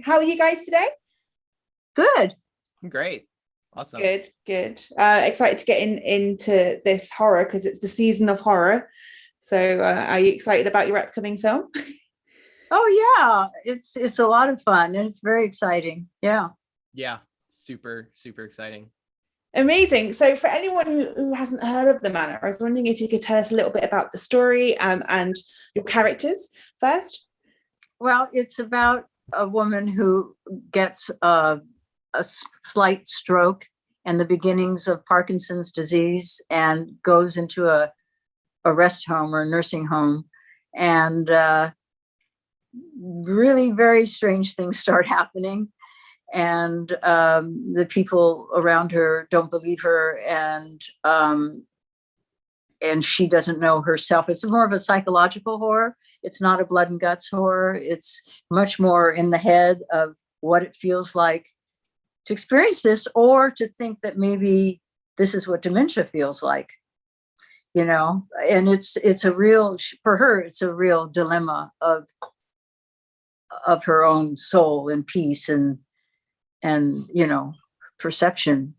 How are you guys today? Good. Great. Awesome. Good. Excited to get into this horror because it's the season of horror. So are you excited about your upcoming film? Oh yeah, it's a lot of fun and it's very exciting. Yeah. Yeah, super exciting. Amazing. So for anyone who hasn't heard of the Manor, I was wondering if you could tell us a little bit about the story and your characters first. Well, it's about a woman who gets a slight stroke and the beginnings of Parkinson's disease and goes into a rest home or a nursing home. And really very strange things start happening. And the people around her don't believe her, and she doesn't know herself. It's more of a psychological horror. It's not a blood and guts horror. It's much more in the head of what it feels like to experience this, or to think that maybe this is what dementia feels like, you know. And it's a real, for her, it's a real dilemma of her own soul and peace and you know, perception.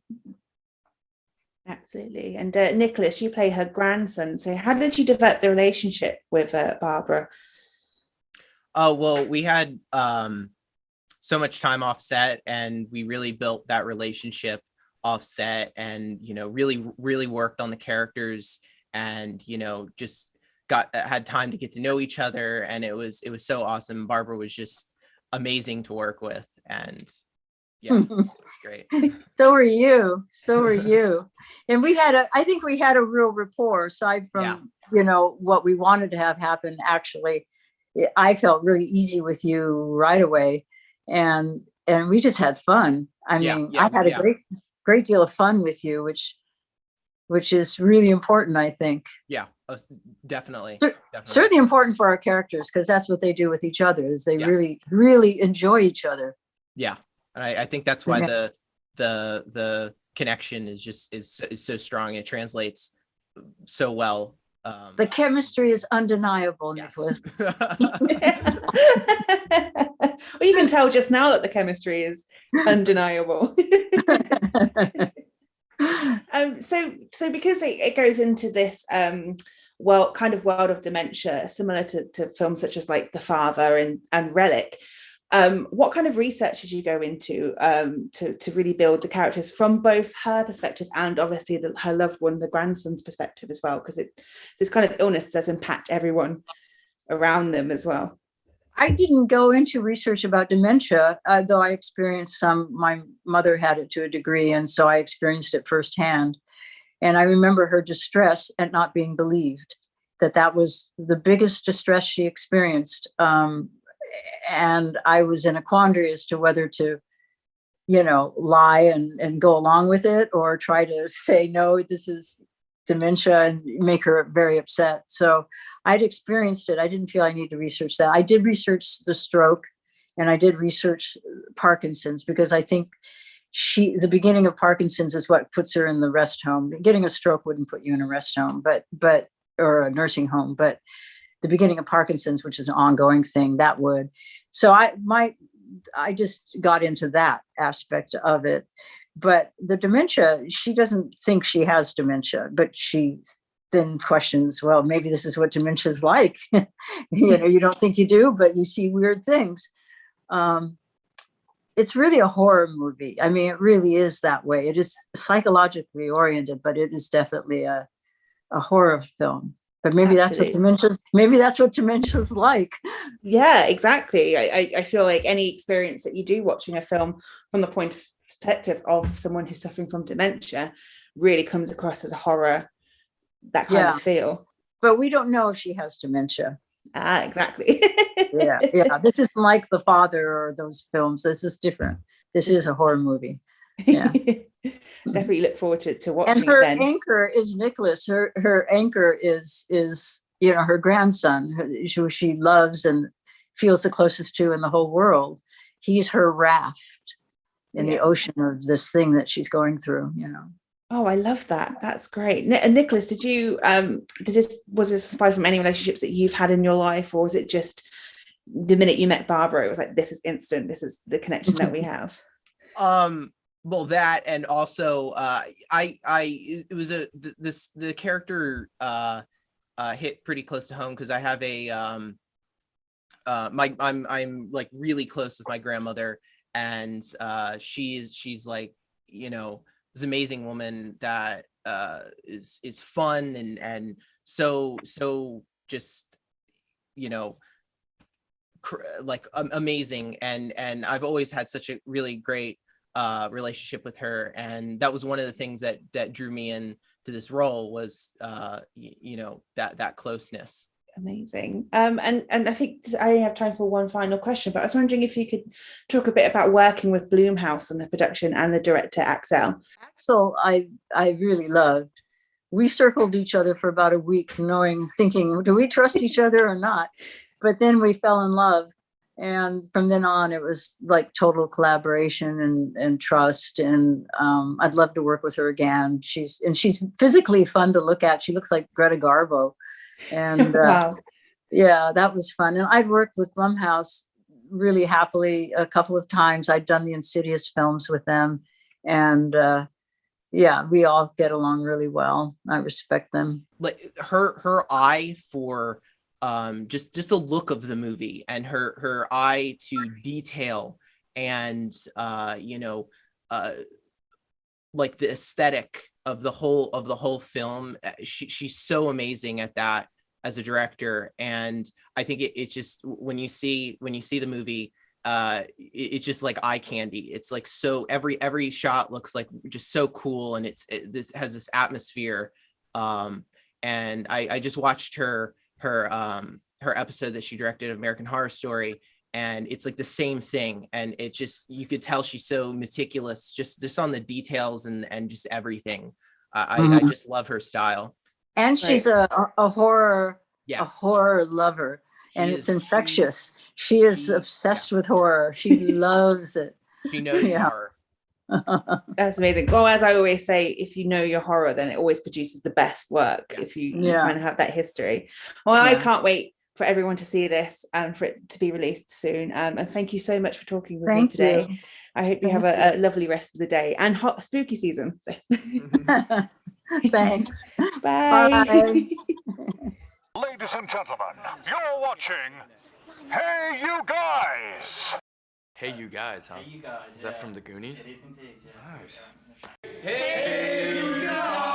Absolutely. And Nicholas, you play her grandson. So how did you develop the relationship with Barbara? Oh, well, we had so much time off set, and we really built that relationship off set, and, you know, really worked on the characters, and, you know, just had time to get to know each other. And it was so awesome. Barbara was just amazing to work with, and yeah, it was great. So are you. And I think we had a real rapport, aside from, you know, what we wanted to have happen. Actually, I felt really easy with you right away. And we just had fun. I mean, I had a great deal of fun with you, which is really important, I think. Yeah, definitely. Certainly important for our characters, because that's what they do with each other, is they really enjoy each other. Yeah. And I think that's why the connection is so strong. It translates so well. The chemistry is undeniable, yes. Nicholas. Well, you can tell just now that the chemistry is undeniable. So because it goes into this kind of world of dementia, similar to films such as like The Father and Relic. What kind of research did you go into to really build the characters from both her perspective and obviously her loved one, the grandson's perspective as well? Because this kind of illness does impact everyone around them as well. I didn't go into research about dementia, though I experienced some. My mother had it to a degree, and so I experienced it firsthand. And I remember her distress at not being believed, that was the biggest distress she experienced. And I was in a quandary as to whether to, you know, lie and go along with it, or try to say, no, this is dementia, and make her very upset. So I'd experienced it. I didn't feel I need to research that. I did research the stroke, and I did research Parkinson's, because I think the beginning of Parkinson's is what puts her in the rest home. Getting a stroke wouldn't put you in a rest home, or a nursing home, but the beginning of Parkinson's, which is an ongoing thing, that would. So I just got into that aspect of it. But the dementia, she doesn't think she has dementia, but she then questions, well, maybe this is what dementia is like. You know, you don't think you do, but you see weird things. It's really a horror movie. I mean, it really is that way. It is psychologically oriented, but it is definitely a horror film. But maybe that's what dementia's like. Yeah, exactly. I feel like any experience that you do watching a film from the point of perspective of someone who's suffering from dementia really comes across as a horror, that kind of feel. But we don't know if she has dementia. Exactly. Yeah. This isn't like The Father or those films. This is different. This is a horror movie. Yeah. Definitely look forward to watching. And her it then. anchor is Nicholas. Her anchor is you know, her grandson, who she loves and feels the closest to in the whole world. He's her raft in the ocean of this thing that she's going through, you know. Oh, I love that. That's great. And Nicholas, was this inspired from any relationships that you've had in your life, or was it just the minute you met Barbara, it was like, this is instant, this is the connection that we have? Well, that, and also it was the character hit pretty close to home, because I have a I'm like really close with my grandmother, and she's like, you know, this amazing woman that is fun and so just, you know, like amazing, and I've always had such a really great relationship with her, and that was one of the things that drew me in to this role, was you know, that closeness. Amazing. And I think I only have time for one final question, but I was wondering if you could talk a bit about working with Blumhouse on the production and the director Axel. Axel, I really loved. We circled each other for about a week, thinking, do we trust each other or not? But then we fell in love. And from then on, it was like total collaboration and trust. And I'd love to work with her again. She's physically fun to look at. She looks like Greta Garbo. And wow. Yeah, that was fun. And I'd worked with Blumhouse really happily a couple of times. I'd done the Insidious films with them. And yeah, we all get along really well. I respect them. Like her eye for just the look of the movie, and her eye to detail, and you know, like the aesthetic of the whole film. She's so amazing at that as a director, and I think it's just, when you see the movie, it's just like eye candy. It's like, so every shot looks like just so cool, and this has this atmosphere. And I just watched her episode that she directed of American Horror Story, and it's like the same thing, and it just, you could tell she's so meticulous just on the details and just everything. I just love her style. And she's a horror, yes, a horror lover, and it's infectious. She is obsessed with horror. She loves it. She knows horror. That's amazing. Well, as I always say, if you know your horror, then it always produces the best work. Yes. If you kind of have that history. Well, I can't wait for everyone to see this and for it to be released soon. And thank you so much for talking with me today. You. I hope you have a lovely rest of the day and hot spooky season. So. Thanks. Bye. Bye. Ladies and gentlemen, you're watching Hey You Guys. Hey You Guys, huh? Hey You Guys. Is that from the Goonies? It is indeed, yes. Nice. Hey You Guys.